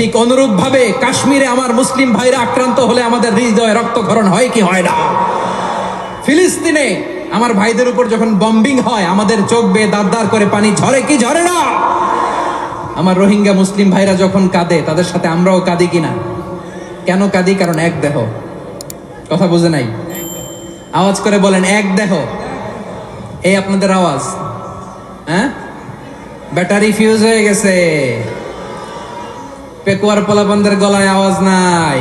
ঠিক অনুরূপ ভাবে কাশ্মীরে আমার মুসলিম ভাইরা আক্রান্ত হলে আমাদের হৃদয়ে রক্তক্ষরণ হয় কি হয় না? ফিলিস্তিনে আমার ভাইদের উপর যখন বম্বিং হয় আমাদের চোখ বেয়ে দাঁড় করে পানি ঝরে কি ঝরে না? আমার রোহিঙ্গা মুসলিম ভাইরা যখন কাঁদে তাদের সাথে আমরাও কাঁদি কিনা? কেন কাঁদি? কারণ এক দেহ। কথা বুঝে নাই? আওয়াজ করে বলেন এক দেহ। এই আপনাদের আওয়াজ, হ্যাঁ? ব্যাটারি ফিউজ হয়ে গেছে, পেকুয়ার পোলাপানদের গলায় আওয়াজ নাই।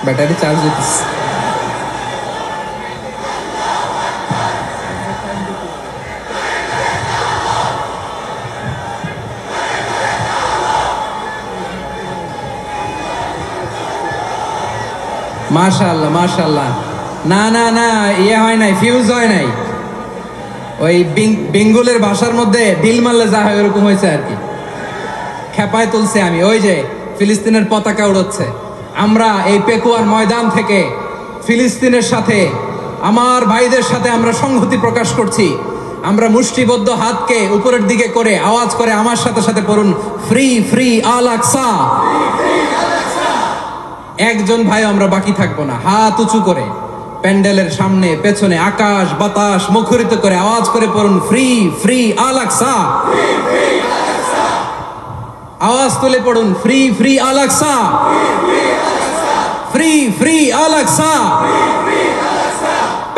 ব্যাটারি চার্জ হইতেছে। মাশাআল্লাহ মাশাআল্লাহ। না না না, ইয়ে হয় নাই, ফিউজ হয় নাই। ওই বেঙ্গলের ভাষার মধ্যে ঢিল মারলে যা হয় ওরকম হয়েছে আর কি। খেপায় তুলছে আমি। ওই যে ফিলিস্তিনের পতাকা উড়াচ্ছে। আমরা এই পেকুয়ার ময়দান থেকে ফিলিস্তিনের সাথে, আমার ভাইদের সাথে আমরা সংহতি প্রকাশ করছি। আমরা মুষ্টিবদ্ধ হাতকে উপরের দিকে করে আওয়াজ করে আমার সাথে সাথে পড়ুন, ফ্রি ফ্রি আল আকসা। একজন ভাই আমরা বাকি থাকবো না। হাত উঁচু করে প্যান্ডেলের সামনে পেছনে আকাশ বাতাস মুখরিত করে আওয়াজ করে পড়ুন, ফ্রি ফ্রি আল আকসা। আওয়াজ তুলে পড়ুন, free free Al Aqsa, free free Al Aqsa.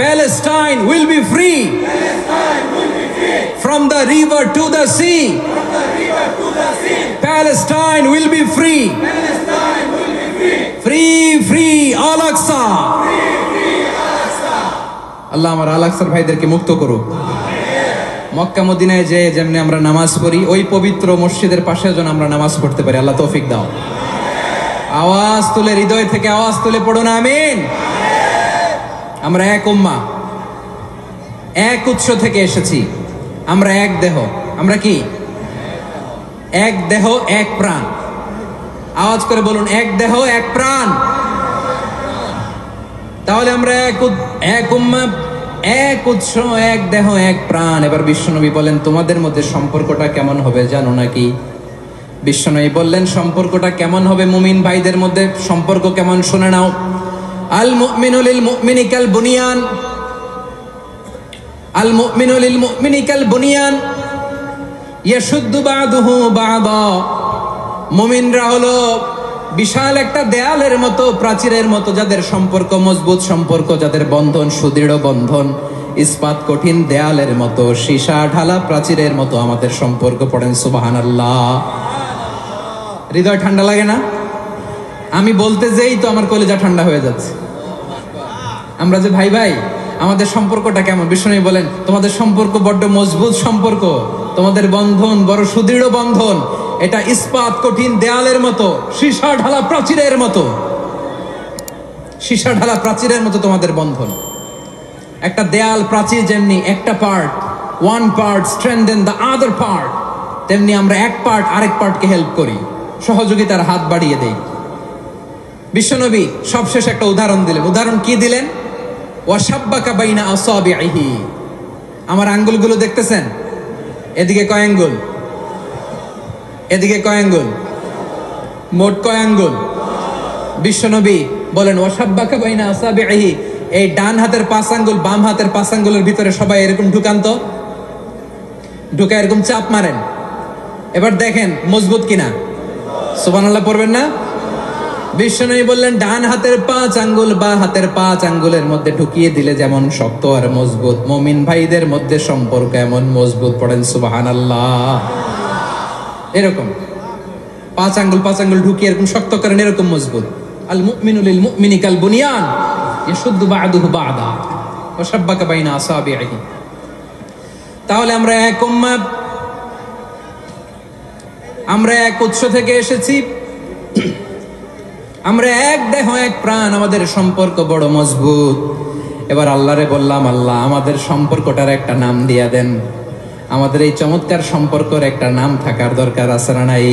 Palestine will be free from the river to the sea. Palestine will be free. Free free Al Aqsa. আল্লাহ আমার আল আকসার ভাইদেরকে মুক্ত করুক। মক্কা মদিনায় যে যেমনি আমরা নামাজ পড়ি, ওই পবিত্র মসজিদের পাশে যেন আমরা নামাজ পড়তে পারি। আল্লাহ তৌফিক দাও। আওয়াজ তুলে, হৃদয় থেকে আওয়াজ তুলে পড়ুন আমিন। আমরা এক উম্মাহ, এক উৎস থেকে এসেছি। আমরা এক দেহ। আমরা কি? এক দেহ এক প্রাণ। আওয়াজ করে বলুন, এক দেহ এক প্রাণ। তাহলে আমরা এক উম্মাহ, এক উৎস, এক দেহ এক প্রাণ। এবার বিশ্বনবী বলেন, তোমাদের মধ্যে সম্পর্কটা কেমন হবে জানো নাকি? বিশ্বনবী বললেন, সম্পর্কটা কেমন হবে মুমিন ভাইদের মধ্যে? সম্পর্ক কেমন শুনে নাও। আল মুমিনু লিল মুমিনি কাল বুনিয়ান, আল মুমিনু লিল মুমিনি কাল বুনিয়ান ইয়াশুদ্দু বা'দুহু বা'দা। মুমিনরা হলো বিশাল একটা দেয়ালের মতো, প্রাচীরের মতো, যাদের সম্পর্ক মজবুত সম্পর্ক, যাদের বন্ধন সুদৃঢ় বন্ধন, ইস্পাত কঠিন দেয়ালের মতো, সীসা ঢালা প্রাচীরের মতো আমাদের সম্পর্ক। পড়েন সুবহানাল্লাহ। হৃদয় ঠান্ডা লাগে না? আমি বলতে যেই তো আমার কলিজা ঠান্ডা হয়ে যাচ্ছে। আমরা যে ভাই ভাই, আমাদের সম্পর্কটা কেমন? বিষ্ণু বলেন, তোমাদের সম্পর্ক বড্ড মজবুত সম্পর্ক, তোমাদের বন্ধন বড় সুদৃঢ় বন্ধন। এটা ইস্পাত কঠিন দেয়ালের মতো, সীসা ঢালা প্রাচীরের মতো, সীসা ঢালা প্রাচীরের মতো তোমাদের বন্ধন। একটা দেয়াল প্রাচীর যেমনি একটা part, one part strengthen the other part, তেমনি আমরা এক পার্ট আরেক পার্টকে হেল্প করি, সহযোগিতার হাত বাড়িয়ে দেই। বিশ্বনবী সবশেষ একটা উদাহরণ দিলেন। উদাহরণ কি দিলেন? ওয়াশাব্বাকা বাইনা আসাবিহি। আমার আঙ্গুলগুলো দেখতেছেন? এদিকে কয় আঙ্গুল? এদিকে কয় আঙ্গুল? মোট কয় আঙ্গুল? বিশ্বনবী বলেন, ওয়াশাব্বাকা বাইনা আসাবিহি। এই ডান হাতের 5 আঙ্গুল বাম হাতের 5 আঙ্গুলের ভিতরে সবাই এরকম ঢুকান তো, ঢুকা এরকম চাপ মারেন। এবার দেখেন মজবুত কিনা। সুবহানাল্লাহ পড়বেন না? বিশ্বনবী বললেন, ডান হাতের 5 আঙ্গুল বা হাতের 5 আঙ্গুলের মধ্যে ঢুকিয়ে দিলে যেমন শক্ত আর মজবুত, মুমিন ভাইদের মধ্যে সম্পর্ক এমন মজবুত। পড়েন সুবহানাল্লাহ। এরকম 5 আঙ্গুল ঢুকিয়ে এরকম শক্ত করেন, এরকম মজবুত। আল মুমিনু লিল মুমিনি কাল বুনিয়ান ইয়াশুদ্দু বা'দুহু বা'দা ওয়া শাব্বাকা বাইনা আসাবিহি। তাহলে আমরা এক উম্মাহ, আমরা এক উৎস থেকে এসেছি, আমরা এক দেহ এক প্রাণ, আমাদের সম্পর্ক বড় মজবুত। এবার আল্লাহরে বললাম, আল্লাহ আমাদের সম্পর্কটার একটা নাম দিয়া দেন। আমাদের এই চমৎকার সম্পর্কের একটা নাম থাকার দরকার আছে না নাই?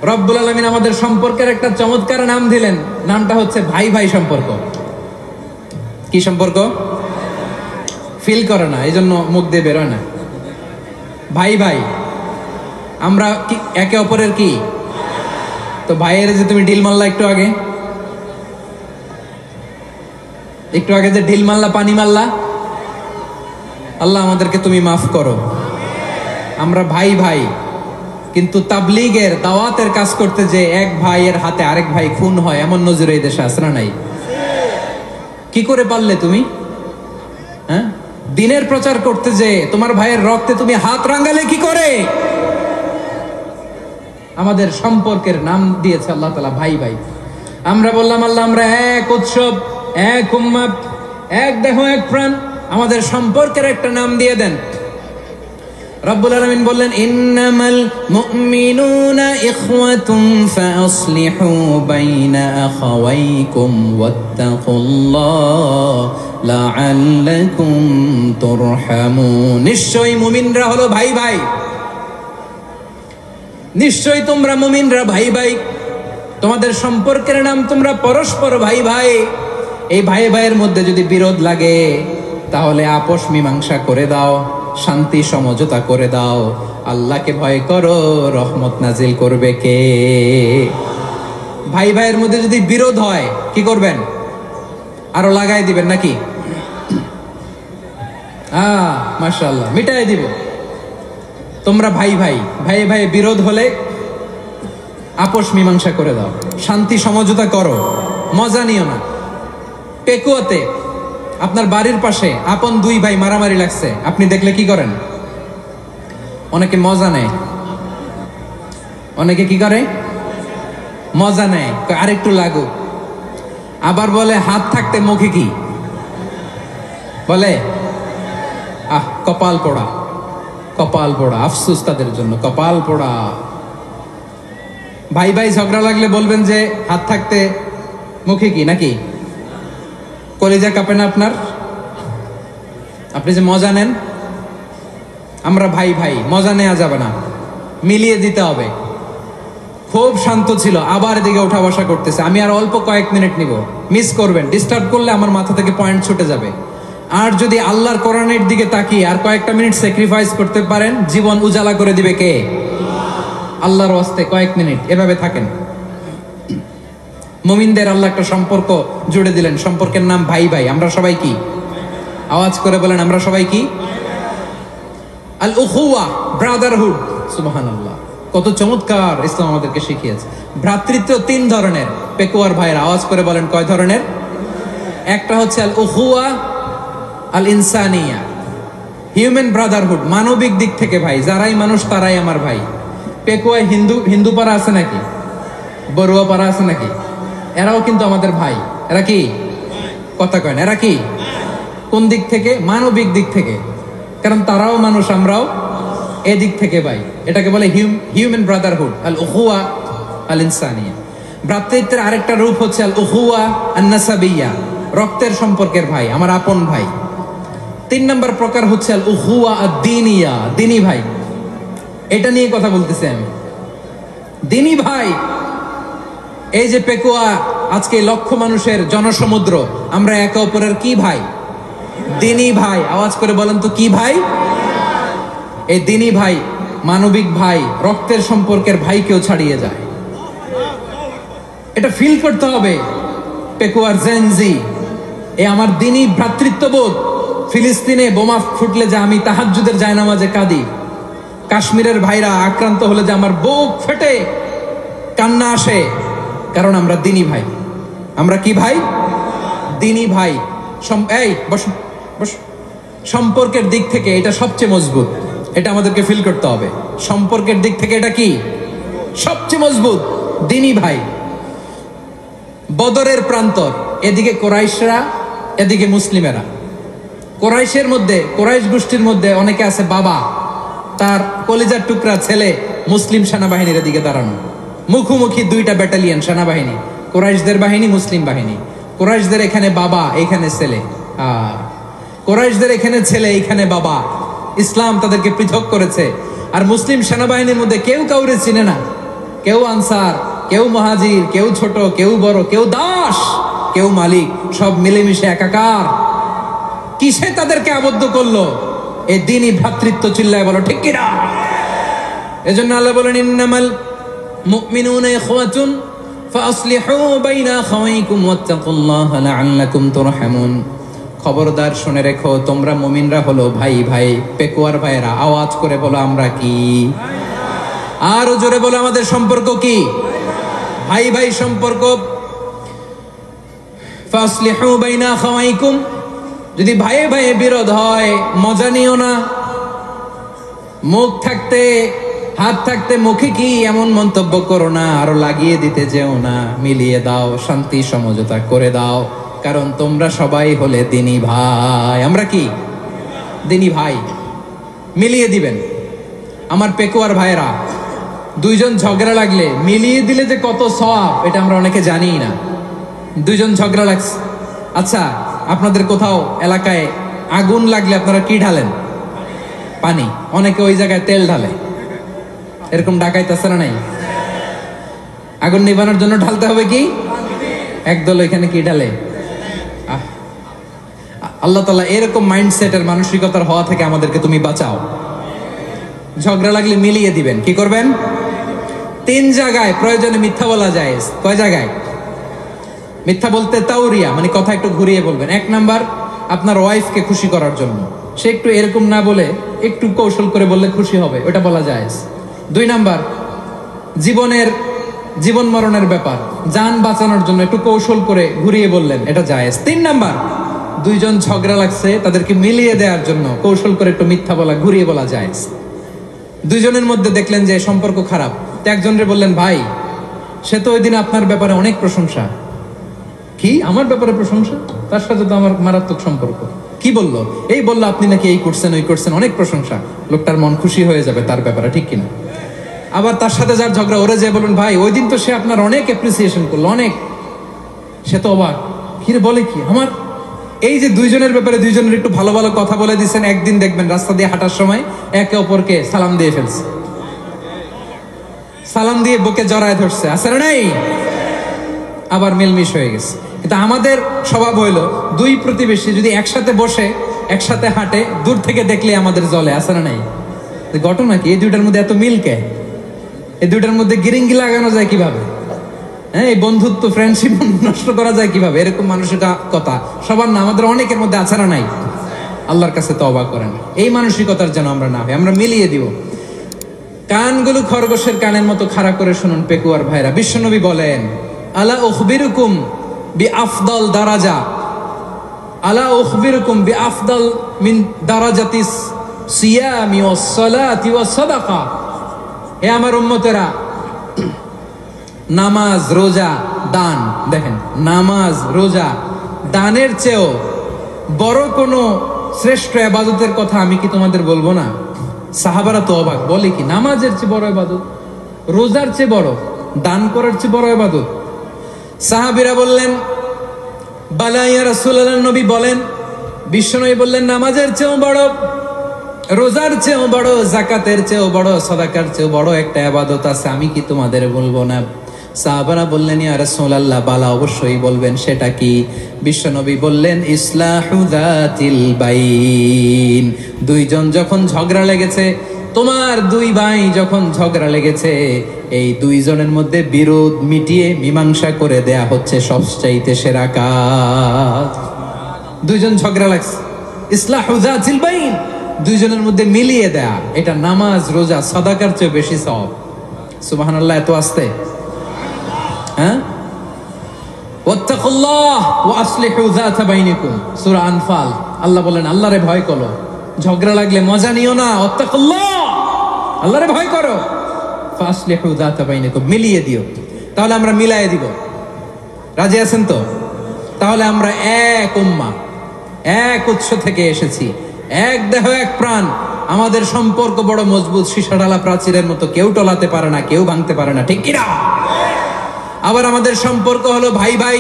রব্বুল আলামিন আমাদের সম্পর্কের একটা চমৎকার নাম দিলেন। নামটা হচ্ছে ভাই ভাই সম্পর্ক। কি সম্পর্ক? ফিল করে না, এই জন্য মুখ দিয়ে বেরোয় না। ভাই ভাই, আমরা কি একে অপরের কি? তো ভাইয়ের যে তুমি ডিল মারলা একটু আগে যে ডিল মারলা, পানি মারলা, আল্লাহ আমাদেরকে তুমি মাফ করো। আমরা ভাই ভাই, কিন্তু তাবলীগের দাওয়াতের কাজ করতে যে এক ভাইয়ের হাতে আরেক ভাই খুন হয়, এমন নজির এই দেশে আছে না নাই? কি করে পারলে তুমি? হ্যাঁ, দিনের প্রচার করতে যে তোমার ভাইয়ের রক্তে তুমি হাত রাঙালে কি করে? আমাদের সম্পর্কের নাম দিয়েছে আল্লাহ তাআলা ভাই ভাই। আমরা বললাম আল্লাহ আমরা এক উৎসব, এক উম্মত, এক দেহ, এক প্রাণ, আমাদের সম্পর্কের একটা নাম দিয়ে দেন। রব্বুল আলামিন বললেন ইন্নামাল মুমিনুনা ইখওয়াতুন ফাসলিহু বাইনা আখাওয়াইকুম ওয়াত্তাকুল্লাহ লাআল্লাকুম তুরহামুন। নিশ্চয়ই মুমিনরা হলো ভাই ভাই, নিশ্চয়ই তোমরা মুমিনরা ভাই ভাই, তোমাদের সম্পর্কের নাম তোমরা পরস্পর ভাই ভাই। এই ভাই ভাইয়ের মধ্যে যদি বিরোধ লাগে তাহলে আপোষ মীমাংসা করে দাও, শান্তি সমঝোতা করে দাও। আল্লাহকে ভয় করো, রহমত নাজিল করবে কে? ভাই ভাইয়ের মধ্যে যদি বিরোধ হয় কি করবেন? আরো লাগাই দিবেন নাকি? মাশাআল্লাহ, মিটাই দিব। তোমরা ভাই ভাই, ভাই ভাই বিরোধ হলে আপোষ মীমাংসা করে দাও, শান্তি সমঝোতা করো, মজা নিও না। পেকুয়াতে আপনার বাড়ির পাশে আপন দুই ভাই মারামারি লাগছে, আপনি দেখলে কি করেন? অনেকে মজা নেয়, অনেকে কি করে? মজা নেয়, আরেকটু লাগুক। আবার বলে হাত থাকতে মুখে কি বলে? কপাল পোড়া, কপাল পোড়া, আফসোস তাদের জন্য, কপাল পোড়া। ভাই ভাই ঝগড়া লাগলে বলবেন যে হাত থাকতে মুখে কি, নাকি? কলিজা কাঁপে না আপনার? আপনি যে মজা নেন। আমরা ভাই ভাই, মজা নেওয়া যাবে না, মিলিয়ে দিতে হবে। খুব শান্ত ছিল, আবার এদিকে উঠা বসা করতেছে। আমি আর অল্প কয়েক মিনিট নিব, মিস করবেন। ডিস্টার্ব করলে আমার মাথা থেকে পয়েন্ট ছুটে যাবে। আর যদি আল্লাহর কোরআনের দিকে তাকিয়ে আর কয়েকটা মিনিট স্যাক্রিফাইস করতে পারেন, জীবন উজালা করে দিবে কে? আল্লাহর ওয়াস্তে কয়েক মিনিট এভাবে থাকেন। মুমিনদের আল্লাহ একটা সম্পর্ক জুড়ে দিলেন, সম্পর্কের নাম ভাই ভাই। আমরা সবাই কি? আওয়াজ করে বলেন, আমরা সবাই কি? আল উখুয়া, ব্রাদারহুড। সুবহানাল্লাহ, কত চমৎকার ইসলাম আমাদেরকে শিখিয়েছে। ভ্রাতৃত্ব তিন ধরনের। পেকুয়ার ভাইয়ের আওয়াজ করে বলেন, কয় ধরনের? একটা হচ্ছে আল উখুয়া আল ইনসানিয়া, হিউম্যান ব্রাদারহুড, মানবিক দিক থেকে ভাই, যারাই মানুষ তারাই আমার ভাই। পেকুয়ায় হিন্দু পাড়া আছে নাকি? বড়ুয়া পাড়া আছে নাকি? এরাও কিন্তু আমাদের ভাই। এরা কি? কথা কয় না, এরা কি? কোন দিক থেকে? মানবিক দিক থেকে, কারণ তারাও মানুষ, আমরাও এদিক থেকে ভাই। এটাকে বলে হিউম্যান ব্রাদারহুড, আল উখুয়া আল ইনসানিয়া। ভ্রাতৃত্বের আরেকটা রূপ হচ্ছে আল উখুয়া আন নাসাবিয়া, রক্তের সম্পর্কের ভাই, আমার আপন ভাই। 3 নম্বর প্রকার হচ্ছে আল উখুয়া আদ-দীনিয়া, দিনী ভাই। এটা নিয়ে কথা বলতেছি আমি, দিনী ভাই। এই যে পেকুয়া, আজকে লক্ষ মানুষের জনসমুদ্র, আমরা একে অপরের কি ভাই? দিনী ভাই। আওয়াজ করে বলেন তো, কি ভাই? এই দিনী ভাই, মানবিক ভাই, রক্তের সম্পর্কের ভাইকেও ছাড়িয়ে যায়। এটা ফিল করতে হবে। পেকুয়ার জেনজি, আমার দিনী ভ্রাতৃত্ববোধ। ফিলিস্তিনে বোমা ফুটলে যে আমি তাহাজ্জুদের জায়নামাজে কাঁদি, কাশ্মীরের ভাইরা আক্রান্ত হলে যে আমার বুক ফেটে কান্না আসে, কারণ আমরা দিনী ভাই। আমরা কি ভাই? দিনী ভাই। এই বসো বসো। সম্পর্কের দিক থেকে এটা সবচেয়ে মজবুত, এটা আমাদেরকে ফিল করতে হবে। সম্পর্কের দিক থেকে এটা কি? সবচেয়ে মজবুত, দিনী ভাই। বদরের প্রান্তর, এদিকে কোরাইশরা, এদিকে মুসলিমেরা। কোরাইশের মধ্যে, কোরাইশ গোষ্ঠীর মধ্যে অনেকে আছে বাবা, তার কলিজার টুকরা ছেলে মুসলিম সেনাবাহিনীর দিকে দাঁড়ানো, মুখোমুখি দুইটা ব্যাটালিয়ন সেনাবাহিনী, কোরাইশদের বাহিনী, মুসলিম বাহিনী। কোরাইশদের এখানে বাবা, এখানে ছেলে। কোরাইশদের এখানে ছেলে, এখানে বাবা। ইসলাম তাদেরকে পৃথক করেছে। আর মুসলিম সেনাবাহিনীর মধ্যে কেউ কাউরে চিনে না, কেউ আনসার, কেউ মুহাজির, কেউ ছোট, কেউ বড়, কেউ দাস, কেউ মালিক, সব মিলেমিশে একাকার। কিসে তাদেরকে আবদ্ধ করলো? এই দ্বীনি ভ্রাতৃত্ব, চিল্লায় বলো ঠিক কিনা? এজন্য আল্লাহ বলেন ইন্নামাল মুমিনুনা ইখওয়াতুন ফাসলিহু বাইনা আখাওয়াইকুম ওয়াত্তাকুল্লাহা লাআল্লাকুম তুরহামুন। খবরদার শুনে রেখো, তোমরা মুমিনরা হলো ভাই ভাই, পেকুয়ার ভাইরা। আওয়াজ করে বলো আমরা কি? আরো জোরে বলো আমাদের সম্পর্ক কি? ভাই ভাই সম্পর্ক। ফাসলিহু বাইনা আখাওয়াইকুম, যদি ভাইয়ে ভাইয়ে বিরোধ হয় মজা নিও না। মুখ থাকতে হাত থাকতে মুখে কি এমন মন্তব্য করো না, আরো লাগিয়ে দিতে যেও না। মিলিয়ে দাও, শান্তি সমঝোতা করে দাও, কারণ তোমরা সবাই হলে দ্বীনি ভাই। আমরা কি দ্বীনি ভাই? মিলিয়ে দিবেন। আমার পেকুয়ার ভাইরা, দুইজন ঝগড়া লাগলে মিলিয়ে দিলে যে কত সওয়াব, এটা আমরা অনেকে জানি না। দুইজন ঝগড়া লাগছে, আচ্ছা আপনাদের কোথাও এলাকায় আগুন লাগলে আপনারা কি ঢালেন? পানি। অনেকে ওই জায়গায় তেল ঢালে, এরকম ডাকাইতেছে না? নাই, আগুন নিবানোর জন্য ঢালতে হবে কি? একদল এখানে কি ঢালে? আল্লাহ তাআলা এরকম মাইন্ডসেটের মানসিকতার হওয়া থেকে আমাদেরকে তুমি বাঁচাও। ঝগড়া লাগলে মিলিয়ে দিবেন। কি করবেন? 3 জায়গায় প্রয়োজনে মিথ্যা বলা যায়। কয় জায়গায় মিথ্যা বলতে? তাওরিয়া, মানে কথা একটু ঘুরিয়ে বলবেন। 1 নাম্বার, আপনার ওয়াইফকে খুশি করার জন্য, সে একটু এরকম না বলে একটু কৌশল করে বললে খুশি হবে, ওটা বলা যায়। 2 নাম্বার, জীবন মরণের ব্যাপার, জান বাঁচানোর জন্য একটু কৌশল করে ঘুরিয়ে বললেন, এটা জায়েজ। 3 নাম্বার, দুইজন ঝগড়া লাগছে তাদেরকে মিলিয়ে দেওয়ার জন্য কৌশল করে একটু মিথ্যা বলা, ঘুরিয়ে বলা জায়েজ। দুইজনের মধ্যে দেখলেন যে সম্পর্ক খারাপ, তো একজনরে বললেন, ভাই সে তো ওই দিন আপনার ব্যাপারে অনেক প্রশংসা। কি আমার ব্যাপারে প্রশংসা? তার সাথে তো আমার মারাত্মক সম্পর্ক। কি বললো? এই বললো আপনি নাকি এই করছেন ওই করছেন, অনেক প্রশংসা। লোকটার মন খুশি হয়ে যাবে তার ব্যাপারে, ঠিক কিনা? আবার তার সাথে যার ঝগড়া, ওরে যে বলুন, ভাই ওই দিন তো সে আপনার অনেক অ্যাপ্রিসিয়েশন করলো, অনেক। সে তো অবাক, কিরে বলে কি আমার? এই যে দুইজনের ব্যাপারে দুইজনের একটু ভালো ভালো কথা বলে দিচ্ছেন, একদিন দেখবেন রাস্তা দিয়ে হাঁটার সময় একে অপরকে সালাম দিয়ে ফেলছে, সালাম দিয়ে বুকে জড়ায় ধরছে, আছে না নাই? আবার মিলমিশ হয়ে গেছে। কিন্তু আমাদের স্বভাব হইলো, দুই প্রতিবেশী যদি একসাথে বসে একসাথে হাঁটে, দূর থেকে দেখলে আমাদের জলে, আছে না নাই? ঘটনা কি? এই দুইটার মধ্যে এত মিল কে? এই দুইটার মধ্যে গিরিঙ্গি লাগানো যায় কিভাবে? হ্যাঁ, এই বন্ধুত্ব ফ্রেন্ডশিপ নষ্ট করা যায় কিভাবে? এরকম মানসিকতা সবার না, আমাদের অনেকের মধ্যে আছে না নাই? আল্লাহর কাছে তওবা করেন, এই মানসিকতার যেন আমরা না হই, আমরা মিলিয়ে দিব। কানগুলো খরগোশের কানের মতো খাড়া করে শুনুন পেকুয়ার ভাইরা। বিশ্বনবী বলেন, আলা উখবিরুকুম বিআফদাল দারাজা, আলা উখবিরুকুম বিআফদাল মিন দারাজাতিস সিয়ামি ওয়াস সালাতি ওয়াস সাদাকা। হে আমার উম্মতেরা, নামাজ, রোজা, দান, দেখেন নামাজ, রোজা, দানের চেয়েও বড় কোনো শ্রেষ্ঠ ইবাদতের কথা আমি কি তোমাদের বলবো না? সাহাবারা তো অবাক, বলে কি নামাজের চেয়ে বড় ইবাদত, রোজার চেয়ে বড়, দান করার চেয়ে বড় ইবাদত? সাহাবীরা বললেন, বালা ইয়া রাসূলুল্লাহ। নবী বলেন, বিশ্বনবী বললেন, নামাজের চেয়েও বড়, রোজার চেয়েও বড়, যাকাতের চেয়েও বড়, সাদাকার চেয়েও বড় একটা ইবাদত আছে, আমি কি তোমাদের বলবো না? সাহাবারা বললেন, ইয়া রাসূলুল্লাহ, বালা, অবশ্যই বলবেন, সেটা কি? বিশ্বনবী বললেন, ইসলাহু যাতিল বাইন। দুইজন যখন ঝগড়া লেগেছে, তোমার দুই ভাই যখন ঝগড়া লেগেছে, এই দুইজনের মধ্যে বিরোধ মিটিয়ে মীমাংসা করে দেয়া হচ্ছে সবচাইতে সেরা কাজ। দুইজন ঝগড়া লাগছে, ইসলাহু যাতিল বাইন, দুইজনের মধ্যে মিলিয়ে দেয়া, এটা নামাজ, রোজা, সাদাকার চেয়ে বেশি সওয়াব। সুবহানাল্লাহ, এত আসতে। হ্যাঁ, ওয়াত্তাকুল্লাহ ওয়া আসলিহু যাতা বাইনিকুম, সূরা আনফাল। আল্লাহ বলেন, আল্লাহরে ভয় করো, ঝগড়া লাগলে মজা নিও না, ওয়াত্তাকুল্লাহ, আল্লাহরে ভয় করো, ফাসলিহু যাতা বাইনিকুম, মিলিয়ে দিও। তাহলে আমরা মিলায়ে দিব, রাজি আছেন তো? তাহলে আমরা এক উম্মাহ, এক উৎস থেকে এসেছি, এক দেহ এক প্রাণ, আমাদের সম্পর্ক বড় মজবুত, সীসাডালা প্রাচীরের মতো, কেউ টলাতে পারে না, কেউ ভাঙতে পারে না, ঠিক কিনা? আবার আমাদের সম্পর্ক হলো ভাই ভাই,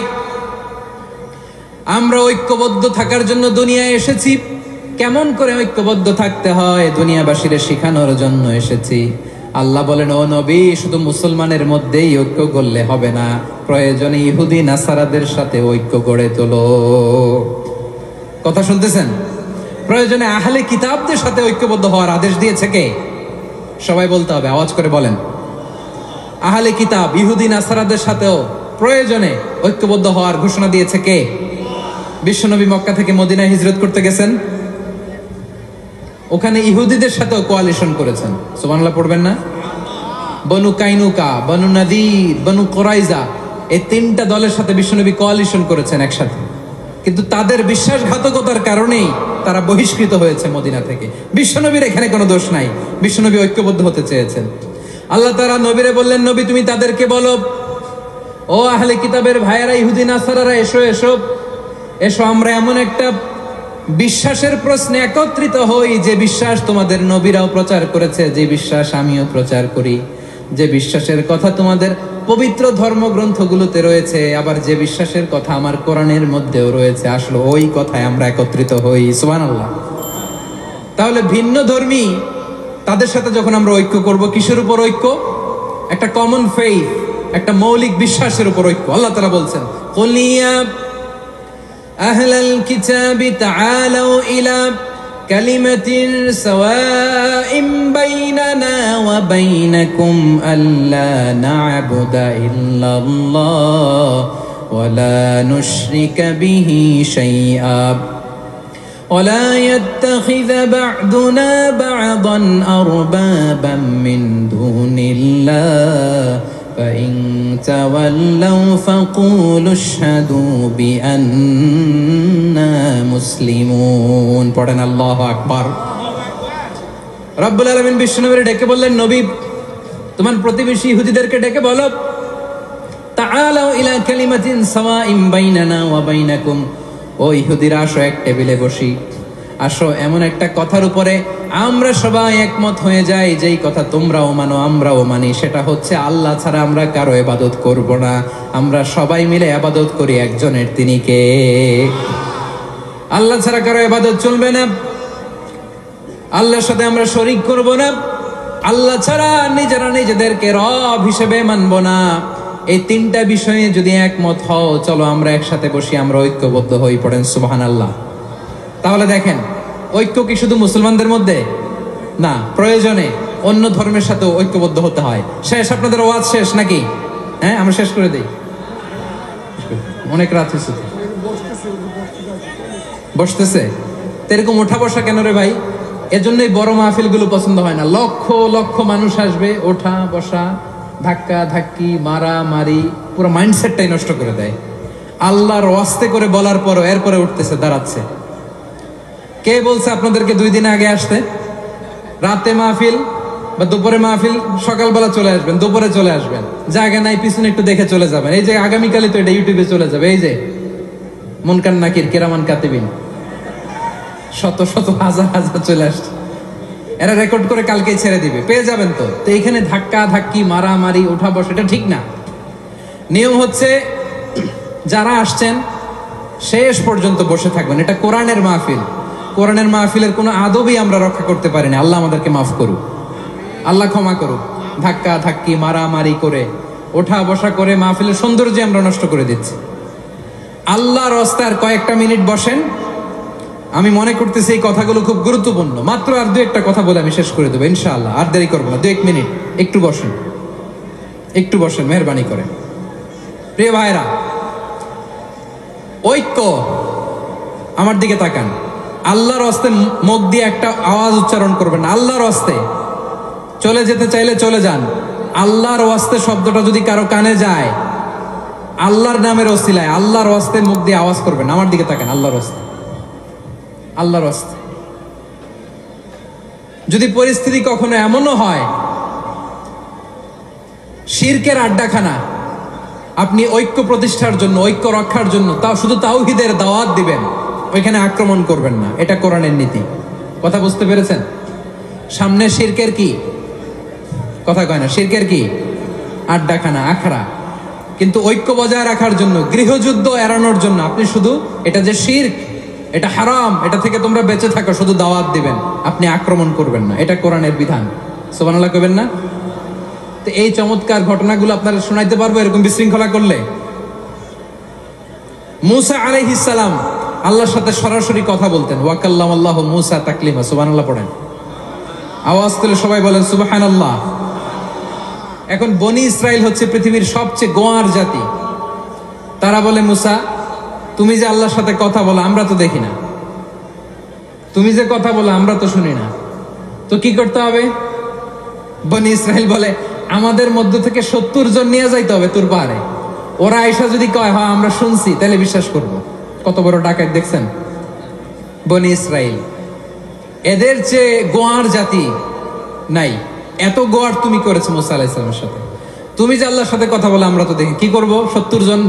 আমরা ঐক্যবদ্ধ থাকার জন্য দুনিয়ায় এসেছি। কেমন করে ঐক্যবদ্ধ থাকতে হয় দুনিয়াবাসীর শিখানোর জন্য এসেছি। আল্লাহ বলেন, ও নবী, শুধু মুসলমানের মধ্যেই ঐক্য করলে হবে না, প্রয়োজনে ইহুদি নাসারাদের সাথে ঐক্য গড়ে তোলো। কথা শুনতেছেন? প্রয়োজনে আহলে কিতাবদের সাথে ঐক্যবদ্ধ হওয়ার আদেশ দিয়েছে কে? সবাই বলতে হবে, আওয়াজ করে বলেন। আহলে কিতাব ইহুদি নাসারাদের সাথেও প্রয়োজনে ঐক্যবদ্ধ হওয়ার ঘোষণা দিয়েছে কে? বিশ্বনবী মক্কা থেকে মদিনায় হিজরত করতে গেছেন, ওখানে ইহুদিদের সাথেও কোয়ালিশন করেছেন। সুবহানাল্লাহ পড়বেন না? বনু কাইনুকা, বনু নাদির, বনু কোরাইজা, এই তিনটা দলের সাথে বিশ্বনবী কোয়ালিশন করেছেন একসাথে। কিন্তু তাদের বিশ্বাসঘাতকতার কারণেই তারা বহিষ্কৃত হয়েছে মদিনা থেকে। বিশ্বনবীর এখানে কোনো দোষ নাই, বিশ্বনবী ঐক্যবদ্ধ হতে চেয়েছেন। আল্লাহ তাআলা নবীরে বললেন, নবী তুমি তাদেরকে বলো, ও আহলে কিতাবের ভাইয়েরা, ইহুদি নাসারারা, এসো এসো এসো, আমরা এমন একটা বিশ্বাসের প্রশ্নে একত্রিত হই যে বিশ্বাস তোমাদের নবীরাও প্রচার করেছে, যে বিশ্বাস আমিও প্রচার করি, যে বিশ্বাসের কথা তোমাদের পবিত্র ধর্মগ্রন্থগুলোতে রয়েছে, আবার যে বিশ্বাসের কথা আমার কোরআনের মধ্যেও রয়েছে, আসলে ওই কথায় আমরা একত্রিত হই। সুবহানাল্লাহ। তাহলে ভিন্ন ধর্মী তাদের সাথে যখন আমরা ঐক্য করব, কিসের উপর ঐক্য? একটা কমন ফেইথ, একটা মৌলিক বিশ্বাসের উপর ঐক্য। আল্লাহ তাআলা বলছেন, কুল ইয়া আহলাল কিতাবি তাআলাউ ইলা কালিমাতিন সাওয়াইন বাইনানা ওয়া বাইনাকুম আল্লা না'বুদা ইল্লাল্লাহ ওয়া লা নুশরিকা বিহি শাইআ ولا يتخذ بعضنا بعضا أربابا من دون الله فإن تولوا فقولوا اشهدوا بأننا مسلمون। পড়েন আল্লাহু আকবার। রব্বুল আলামিন বিশ্বনবীকে ডেকে বললেন, নবী তোমার প্রতিবেশী ইহুদিদেরকে ডেকে বলো, তাআলাউ ইলা কালিমাতিন সাওয়াইন বাইনানা ওয়া বাইনাকুম, ও ইহুদিরা আসো, এক টেবিলে বসি, আসো এমন একটা কথার উপরে আমরা সবাই একমত হয়ে যাই, যেই কথা তোমরাও মানো আমরাও মানি, সেটা হচ্ছে আল্লাহ ছাড়া আমরা কারো ইবাদত করব না, আমরা সবাই মিলে ইবাদত করি একজনের, তিনি কে? আল্লাহ ছাড়া কারো ইবাদত চলবে না, আল্লাহর সাথে আমরা শরীক করব না, আল্লাহ ছাড়া নিজেরা নিজেদেরকে রব হিসেবে মানব না। এই তিনটা বিষয়ে যদি একমত হও, চলো আমরা একসাথে বসি, আমরা ঐক্যবদ্ধ হই। পড়েন সুবহানাল্লাহ। তাহলে দেখেন, ঐক্য কি শুধু মুসলমানদের মধ্যে না, প্রয়োজনে অন্য ধর্মের সাথে ঐক্যবদ্ধ হতে হয়। শেষ, আপনাদের ওয়াজ শেষ নাকি? হ্যাঁ, আমরা শেষ করে দেই, অনেক রাত হয়েছে। বসতেছে এরকম ওঠা বসা কেন রে ভাই? এজন্যই বড় মাহফিল গুলো পছন্দ হয় না। লক্ষ লক্ষ মানুষ আসবে, ওঠা বসা, ধাক্কা ধাক্কি, মারা মারি, পুরো মাইন্ডসেটটাই নষ্ট করে দেয়। আল্লাহর ওয়াস্তে করে বলার পরও এরপরে উঠতেছে, দাঁড়াচ্ছে। কে বলছে আপনাদেরকে 2 দিন আগে আসতে? রাতে মাহফিল বা দুপুরে মাহফিল, সকালবেলা চলে আসবেন, দুপুরে চলে আসবেন, জায়গা নাই পিছনে একটু দেখে চলে যাবেন। এই যে আগামীকালই তো এটা ইউটিউবে চলে যাবে, এই যে মুনকার নাকির কিরামান কাতিবিন, শত শত হাজার হাজার চলে আসছে, এরা রেকর্ড করে কালকেই ছেড়ে দিবে, পেয়ে যাবেন। তো এইখানে ধাক্কা ধাক্কি, মারামারি, ওঠা বসা, এটা ঠিক না। নিয়ম হচ্ছে যারা আসছেন শেষ পর্যন্ত বসে থাকবেন। এটা কোরআনের মাহফিল, কোরআনের মাহফিলের কোনো আদবই আমরা রক্ষা করতে পারিনি। আল্লাহ আমাদেরকে মাফ করুক, আল্লাহ ক্ষমা করুক। ধাক্কা ধাক্কি, মারামারি করে, ওঠা বসা করে মাহফিলের সৌন্দর্য আমরা নষ্ট করে দিচ্ছি। আল্লাহর রাস্তার কয়েকটা মিনিট বসেন। আমি মনে করতেছি এই কথাগুলো খুব গুরুত্বপূর্ণ। মাত্র আর 2-1টা কথা বলে আমি শেষ করে দেবো ইনশাআল্লাহ, আর দেরি করবো না। 2-1 মিনিট একটু বসেন, একটু বসেন মেহরবানি করে। প্রিয় ভাইরা, ঐক্য, আমার দিকে তাকান। আল্লাহর রাস্তে মুখ দিয়ে একটা আওয়াজ উচ্চারণ করবেন, আল্লাহর রাস্তে। চলে যেতে চাইলে চলে যান। আল্লাহর ওয়াস্তে শব্দটা যদি কারো কানে যায়, আল্লাহর নামের ওসিলায় আল্লাহর ওয়াস্তে মুখ দিয়ে আওয়াজ করবেন। আমার দিকে তাকান, আল্লাহর ওয়াস্তে, আল্লাহর ওয়াস্তে। যদি পরিস্থিতি কখনো এমনও হয় শিরকের আড্ডাখানা, আপনি ঐক্য প্রতিষ্ঠার জন্য, ঐক্য রক্ষার জন্য তাও শুধু তাওহীদের দাওয়াত দিবেন, ওইখানে আক্রমণ করবেন না। এটা কোরআনের নীতি। কথা বুঝতে পেরেছেন? সামনে শিরকের কি কথা কয় না, শিরকের কি আড্ডাখানা, আখড়া। কিন্তু ঐক্য বজায় রাখার জন্য, গৃহযুদ্ধ এড়ানোর জন্য আপনি শুধু এটা যে শিরক, এটা হারাম, এটা থেকে তোমরা বেঁচে থাকো, শুধু দাওয়াত দিবেন, আপনি আক্রমণ করবেন না। এটা কোরআনের বিধান। সুবহানাল্লাহ কইবেন না? তো এই চমৎকার ঘটনাগুলো আপনারা শোনাইতে পারবো এরকম বিশৃঙ্খলা করলে। মুসা আলাইহিস সালাম আল্লাহর সাথে সরাসরি কথা বলতেন। ওয়াকাল্লামাল্লাহু মূসা তাকলিমা, সুবহানাল্লাহ পড়েন। আওয়াজ তুলে সবাই বলেন সুবহানাল্লাহ। এখন বনি ইসরাইল হচ্ছে পৃথিবীর সবচেয়ে গোয়ার জাতি। তারা বলে, মূসা তুমি যে আল্লাহর সাথে কথা বলো আমরা তো দেখি না, তুমি যে কথা বলো আমরা তো শুনি না, তো কি করতে হবে? বনি ইসরাইল বলে, আমাদের মধ্য থেকে 70 জন নিয়ে যাইতে হবে তোর পাহাড়ে। ওরা আয়েশা যদি কয় হ্যাঁ আমরা শুনছি, তাহলে বিশ্বাস করব। কত বড় ডাকাত দেখছেন বনি ইসরাইল। এদের চেয়ে গোয়ার জাতি নাই। এত গোয়ার তুমি করেছো মূসা আলাইহিস সালামের সাথে। তুমি যে আল্লাহর সাথে কথা বলে আমরা তো দেখি, কি করব? 70 জন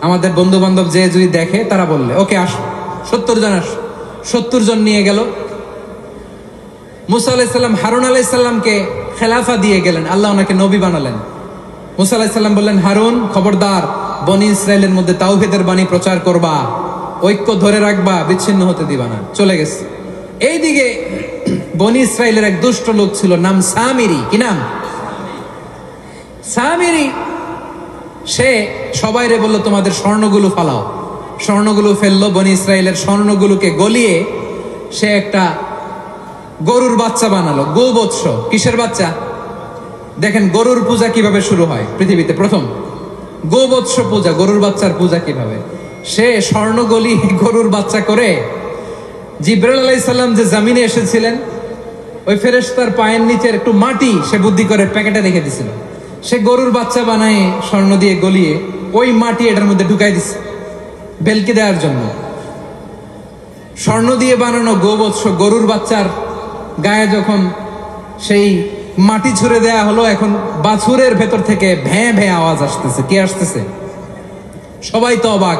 আমাদের বন্ধু বান্ধব যে যদি দেখে, তারা বললে ওকে আসো, 70 জন আসো। 70 জন নিয়ে গেল। মূসা আলাইহিস সালাম হারুন আলাইহিস সালামকে খেলাফা দিয়ে গেলেন, আল্লাহ ওনাকে নবী বানালেন। মূসা আলাইহিস সালাম বললেন, হারুন খবরদার, বনি ইসরাইলের মধ্যে তাওহীদের বাণী প্রচার করবা, ঐক্য ধরে রাখবা, বিচ্ছিন্ন হতে দিবা না। চলে গেছে। এইদিকে বনি ইসরাইলের এক দুষ্ট লোক ছিল, নাম সামিরি। কি নাম? সামিরি। সে সবাইরে বলল তোমাদের স্বর্ণগুলো ফালাও। স্বর্ণগুলো ফেললো। বনি ইসরাইলের স্বর্ণগুলোকে গলিয়ে সে একটা গরুর বাচ্চা বানালো। গোবৎস। কিসের বাচ্চা? দেখেন গরুর পূজা কিভাবে শুরু হয় পৃথিবীতে প্রথম। গোবৎস পূজা, গরুর বাচ্চার পূজা কিভাবে। সে স্বর্ণ গলি গরুর বাচ্চা করে জিবরাইল আলাইহিস সালাম যে জমিনে এসেছিলেন, ওই ফেরেশতার পায়ের নিচের একটু মাটি সে বুদ্ধি করে প্যাকেটে রেখে দিছিল। সে গরুর বাচ্চা বানায় স্বর্ণ দিয়ে গলিয়ে ওই মাটি এটার মধ্যে ঢুকাই দিছে বেলকি দেওয়ার জন্য। স্বর্ণ দিয়ে বানানো গোবৎস গরুর বাচ্চার গায়ে যখন সেই মাটি ছুঁড়ে দেয়া হলো, এখন বাছুরের ভেতর থেকে ভ্যাঁ ভ্যাঁ আওয়াজ আসতেছে। কি আসতেছে? সবাই তো অবাক।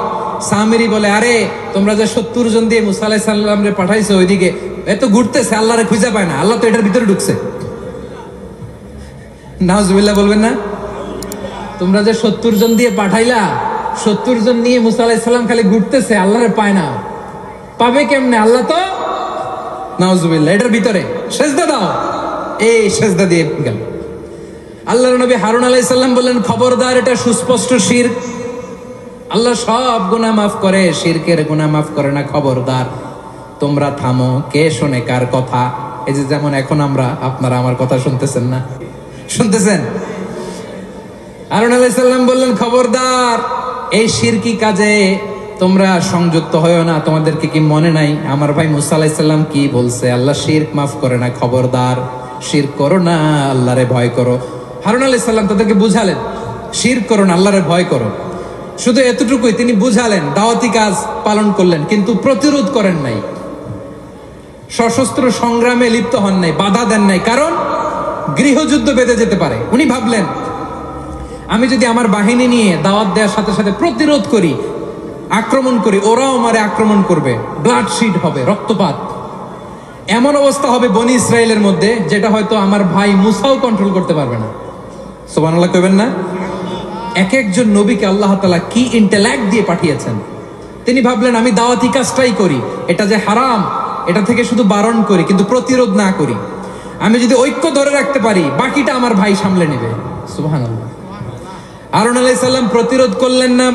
সামিরি বলে, আরে তোমরা যে 70 জন দিয়ে মূসা আলাইহিস সালাম রে পাঠাইছো, ওইদিকে এত ঘুরতেছে, আল্লাহরে খুঁজে পায় না, আল্লাহ তো এটার ভিতরে ঢুকছে। নাউজুবিল্লাহ বলবেন না? তোমরা যে 70 জন দিয়ে পাঠাইলা, 70 জন নিয়ে মূসা আলাইহিস সালাম খালি ঘুরতেছে, আল্লাহরে পায় না। পাবে কেমনে? আল্লাহ তো, নাউজুবিল্লাহ, এটার ভিতরে সেজদা দাও। এই সেজদা দিয়ে গেল। আল্লাহর নবী হারুন আলাইহিস সালাম বললেন, খবরদার, এটা সুস্পষ্ট শিরক। আল্লাহ সব গুনাহ মাফ করে, শিরকের গুনাহ মাফ করে না। খবরদার, তোমরা থামো। কে শোনে কার কথা? এই যে যেমন এখন আপনারা আমার কথা শুনতেছেন না? শুনতেছেন? হারুন আলাইহিস সালাম বললেন, খবরদার, এই শিরকি কাজে তোমরা সংযুক্ত হয়ো না। তোমাদেরকে কি মনে নাই আমার ভাই মূসা আলাইহিস সালাম কি বলছে? আল্লাহ শিরক মাফ করে না। খবরদার, শিরক করো না, আল্লাহরে ভয় করো। হারুন আলাইহিস সালাম তাদেরকে বুঝালেন, শিরক করো না, আল্লাহরে ভয় করো। শুধু এতটুকুই তিনি বুঝালেন, দাওয়াতি কাজ পালন করলেন, কিন্তু প্রতিরোধ করেন নাই, সশস্ত্র সংগ্রামে লিপ্ত হন নাই, বাধা দেন নাই। কারণ গৃহযুদ্ধ বেঁধে যেতে পারে। উনি ভাবলেন, আমি যদি আমার বাহিনী নিয়ে দাওয়াত দেওয়ার সাথে সাথে প্রতিরোধ করি, আক্রমণ করি, ওরাও আমারে আক্রমণ করবে, ব্লাডশিড হবে, রক্তপাত। এমন অবস্থা হবে বনি ইসরাইলের মধ্যে, যেটা হয়তো আমার ভাই মূসাও কন্ট্রোল করতে পারবে না। সুবহানাল্লাহ কইবেন না? এক একজন নবীকে আল্লাহ তাআলা কি ইন্টেলেক্ট দিয়ে পাঠিয়েছেন। তিনি ভাবলেন, আমি দাওয়াতি কাজটাই করি, এটা যে হারাম এটা থেকে শুধু বারণ করি, কিন্তু প্রতিরোধ না করি। আমি যদি ঐক্য ধরে রাখতে পারি, বাকিটা আমার ভাই সামলে নেবে। সুবহানাল্লাহ। হারুন আলাইহিস সালাম প্রতিরোধ করলেন না।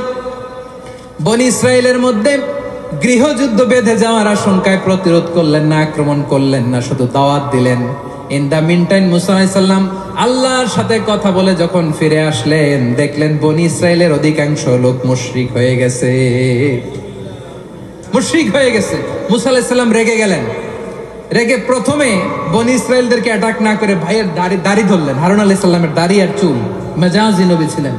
বনি ইসরাইলের মধ্যে গৃহযুদ্ধ বেঁধে যাওয়ার আশঙ্কায় প্রতিরোধ করলেন না, আক্রমণ করলেন না, শুধু দাওয়াত দিলেন। ইন দা মিন টাইম মূসা আলাইহিস সালাম আল্লাহর সাথে কথা বলে যখন ফিরে আসলেন, দেখলেন বনি ইসরাইলের অধিকাংশ লোক মুশরিক হয়ে গেছে। মুশরিক হয়ে গেছে। মূসা আলাইহিস সালাম রেগে গেলেন। রেগে প্রথমে বনি ইসরাইলদেরকে অ্যাটাক না করে ভাইয়ের দাড়ি ধরলেন। হারুন আলাইহিস সালামের দাড়ি আর চুল। মেজাজি নবী ছিলেন।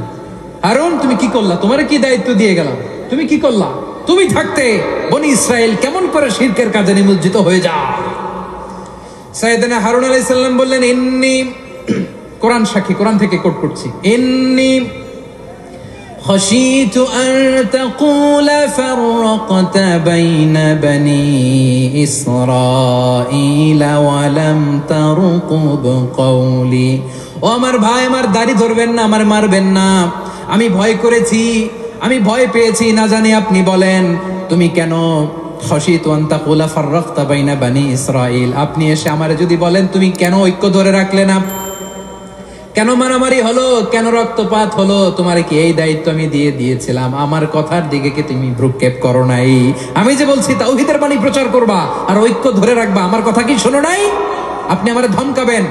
হারুন, তুমি কি করলা? তোমার কি দায়িত্ব দিয়ে গেলাম, তুমি কি করলা? তুমি থাকতে বনি ইসরাইল কেমন করে শিরকের কাজে নিমজ্জিত হয়ে যায়? সাইয়েদনা হারুন আলাইহিস সালাম বললেন, ইন্নী, কোরআন সাক্ষী, কোরআন থেকে কোট করছি, ইন্নী خشيت أن تقول فرقت بين بني إسرائيل ولم ترقب قولي। ও আমার ভাই, আমার দাড়ি ধরবেন না, আমার মারবেন না। আমি ভয় করেছি, আমি ভয় পেয়েছি, না জানি আপনি বলেন তুমি কেন খশিতু আন তাকুলা ফাররাকতা বাইনা বানি ইসরাইল। আপনি এসে আমারে যদি বলেন তুমি কেন ঐক্য ধরে রাখলে না, কেন মারামারি হলো, কেন রক্তপাত হলো? তোমার কি এই দায়িত্ব আমি দিয়ে দিয়েছিলাম? আমার কথার দিকে কি তুমি ভ্রুক্ষেপ করো নাই? আমি যে বলছি তাওহীদের বাণী প্রচার করবা আর ঐক্য ধরে রাখবা, আমার কথা কি শোনো নাই? আপনি আমারে ধমকাবেন,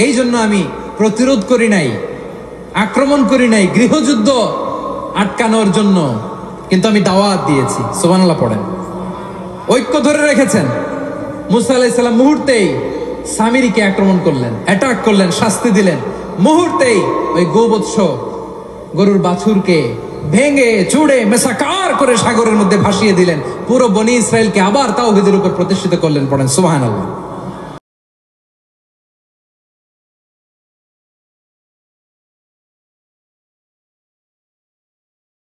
এই জন্য আমি প্রতিরোধ করি নাই, আক্রমণ করি নাই, গৃহযুদ্ধ আটকানোর জন্য কিন্তু আমি দাওয়াত দিয়েছি। সুবহানাল্লাহ পড়েন। ঐক্য ধরে রেখেছেন। মুসা আলাইহিস সালাম মুহূর্তেই সামিরীকে আক্রমণ করলেন, অ্যাটাক করলেন, শাস্তি দিলেন। মুহূর্তেই ওই গোবৎস গরুর বাছুরকে ভেঙে চুড়ে মেসাকার করে সাগরের মধ্যে ভাসিয়ে দিলেন। পুরো বনি ইসরায়েলকে আবার তাওহীদের উপর প্রতিষ্ঠিত করলেন। পড়েন সুবহানাল্লাহ।